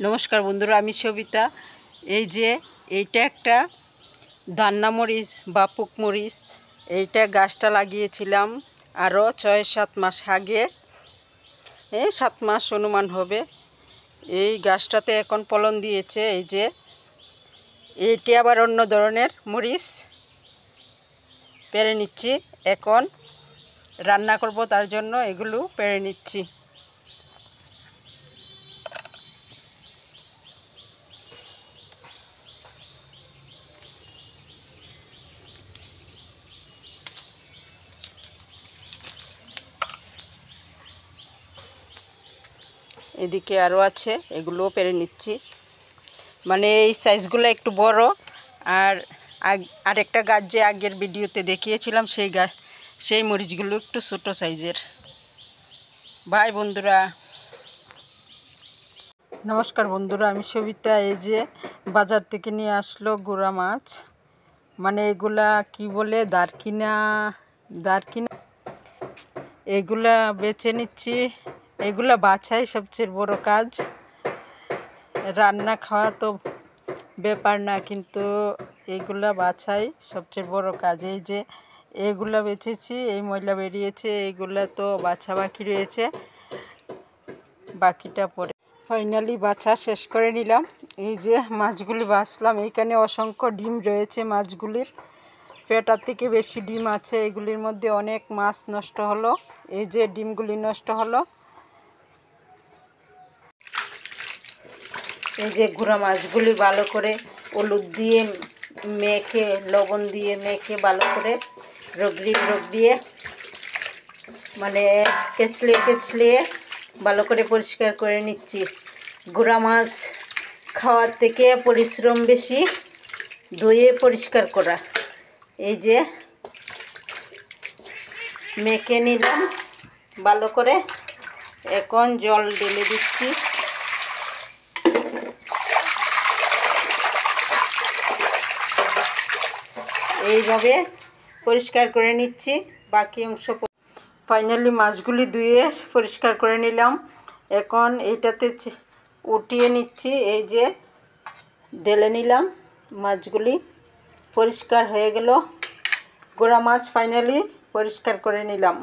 নমস্কার বন্ধুরা, আমি সবিতা। এই যে এইটা একটা দান্না মরিচ বা পুক মরিচ, এইটা গাছটা লাগিয়েছিলাম আরও 6-7 মাস আগে, এই 7 মাস অনুমান হবে। এই গাছটাতে এখন ফলন দিয়েছে। এই যে এইটি আবার অন্য ধরনের মরিচ, পেরে নিচ্ছি। এখন রান্না করব, তার জন্য এগুলো পেরে নিচ্ছি। এদিকে আরও আছে, এগুলোও পেরে নিচ্ছি। মানে এই সাইজগুলো একটু বড়, আর আরেকটা গাছ যে আগের ভিডিওতে দেখিয়েছিলাম সেই মরিচগুলো একটু ছোট সাইজের। বাই বন্ধুরা। নমস্কার বন্ধুরা, আমি সবিতা। এই যে বাজার থেকে নিয়ে আসলো গুড়া মাছ, মানে এগুলা কি বলে, দারকিনা। এগুলা বেছে নিচ্ছি। এগুলা বাছাই সবচেয়ে বড় কাজ। রান্না খাওয়া তো ব্যাপার না, কিন্তু এইগুলা বাছাই সবচেয়ে বড় কাজ। এই যে এগুলা বেছেছি, এই ময়লা বেরিয়েছে, এইগুলা তো বাছা বাকি রয়েছে, বাকিটা পরে। ফাইনালি বাছা শেষ করে নিলাম। এই যে মাছগুলি বাছলাম, এইখানে অসংখ্য ডিম রয়েছে মাছগুলির, পেটার থেকে বেশি ডিম আছে। এগুলির মধ্যে অনেক মাছ নষ্ট হলো। এই যে ডিমগুলি নষ্ট হলো। এই যে গুঁড়া মাছগুলি ভালো করে হলুদ দিয়ে মেখে, লবণ দিয়ে মেখে, ভালো করে রগড়িয়ে মানে কেচলিয়ে ভালো করে পরিষ্কার করে নিচ্ছি। গুঁড়া মাছ খাওয়ার থেকে পরিশ্রম বেশি ধুয়ে পরিষ্কার করা। এই যে মেখে নিলাম ভালো করে, এখন জল ঢেলে দিচ্ছি। এইভাবে পরিষ্কার করে নিচ্ছি বাকি অংশ। ফাইনালি মাছগুলি ধুয়ে পরিষ্কার করে নিলাম। এখন এইটাতে উঠিয়ে নিচ্ছি। এই যে ঢেলে নিলাম, মাছগুলি পরিষ্কার হয়ে গেল। গোড়া মাছ ফাইনালি পরিষ্কার করে নিলাম।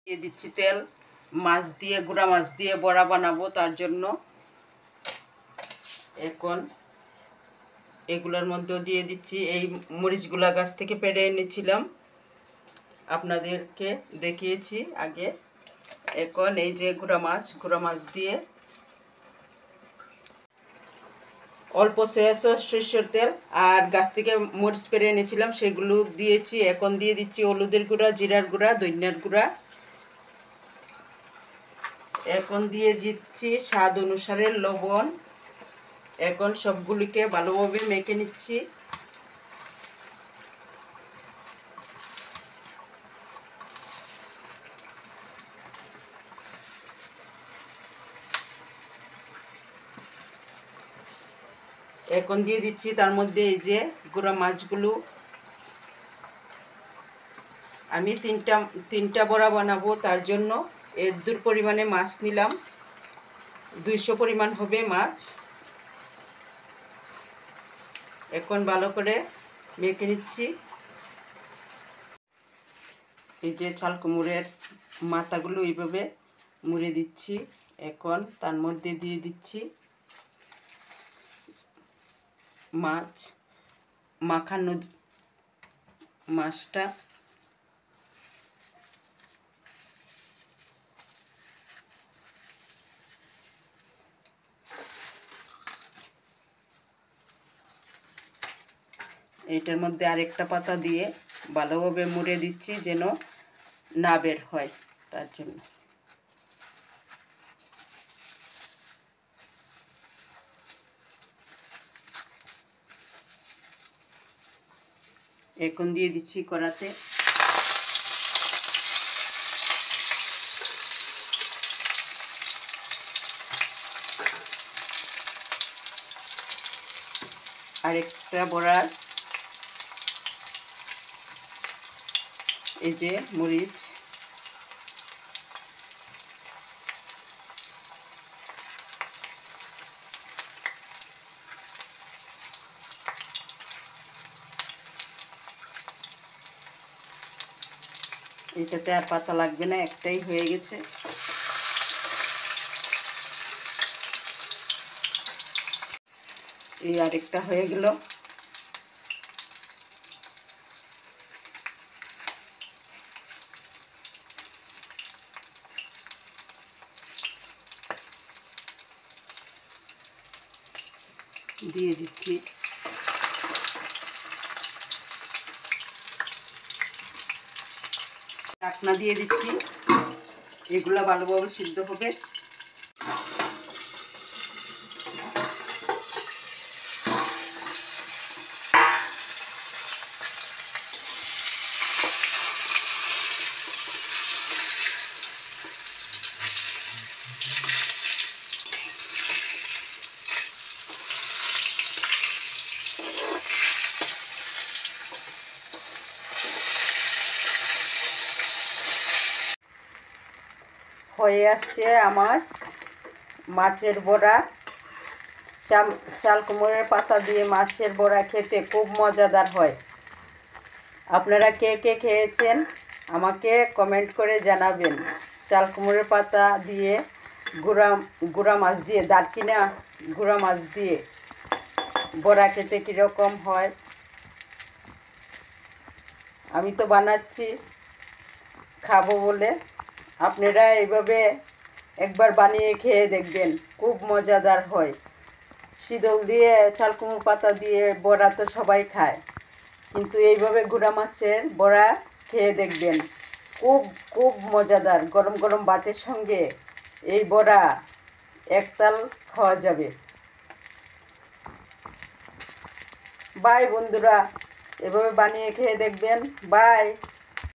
দিয়ে দিচ্ছি তেল। মাছ দিয়ে, গুঁড়া মাছ দিয়ে বড়া বানাবো, তার জন্য এখন এগুলোর মধ্যেও দিয়ে দিচ্ছি। এই মরিচগুলা গাছ থেকে পেড়ে এনেছিলাম, আপনাদেরকে দেখিয়েছি আগে। এখন এই যে গুঁড়া মাছ দিয়ে অল্প সয়া সস, সরষের তেল আর গাছ থেকে মরিচ পেড়ে এনেছিলাম, সেগুলো দিয়েছি। এখন দিয়ে দিচ্ছি হলুদের গুঁড়া, জিরার গুঁড়া, ধনিয়ার গুঁড়া। এখন দিয়ে দিচ্ছি স্বাদ অনুসারে লবণ। এখন সবগুলিকে ভালোভাবে মেখে নিচ্ছি। এখন দিয়ে দিচ্ছি তার মধ্যে এই যে গুঁড়া মাছগুলো। আমি তিনটা বড়া বানাবো, তার জন্য এর দূর পরিমাণে মাছ নিলাম। 200 পরিমাণ হবে মাছ। এখন ভালো করে মেখে নিচ্ছি। এই যে চাল কুমড়ের মাথাগুলো এইভাবে মুড়ে দিচ্ছি। এখন তার মধ্যে দিয়ে দিচ্ছি মাছ মাখানো মাছটা। এটার মধ্যে আরেকটা পাতা দিয়ে ভালোভাবে মুড়ে দিচ্ছি, যেন না বের হয়, তার জন্য। এখন দিয়ে দিচ্ছি কড়াতে আরেকটা বড়ার এই যে মরিচ, এটাতে আর পাতা লাগবে না, একটাই হয়ে গেছে। এই আরেকটা হয়ে গেল। দিয়ে দিচ্ছি ঢাকনা দিয়ে দিচ্ছি, এগুলা ভালোভাবে সিদ্ধ হবে। হয়ে আসছে আমার মাছের বড়া। চাল কুমড়োর পাতা দিয়ে মাছের বড়া খেতে খুব মজাদার হয়। আপনারা কে কে খেয়েছেন আমাকে কমেন্ট করে জানাবেন। চাল কুমড়োর পাতা দিয়ে গুঁড়া মাছ দিয়ে, দারকিনা গুঁড়া মাছ দিয়ে বড়া খেতে কীরকম হয়। আমি তো বানাচ্ছি খাবো বলে, আপনারা এইভাবে একবার বানিয়ে খেয়ে দেখবেন, খুব মজাদার হয়। শীতল দিয়ে চাল কুমড়ো পাতা দিয়ে বড়া তো সবাই খায়, কিন্তু এইভাবে গুঁড়া মাছের বড়া খেয়ে দেখবেন, খুব খুব মজাদার। গরম গরম ভাতের সঙ্গে এই বড়া একতাল খাওয়া যাবে। বাই বন্ধুরা, এভাবে বানিয়ে খেয়ে দেখবেন। বাই।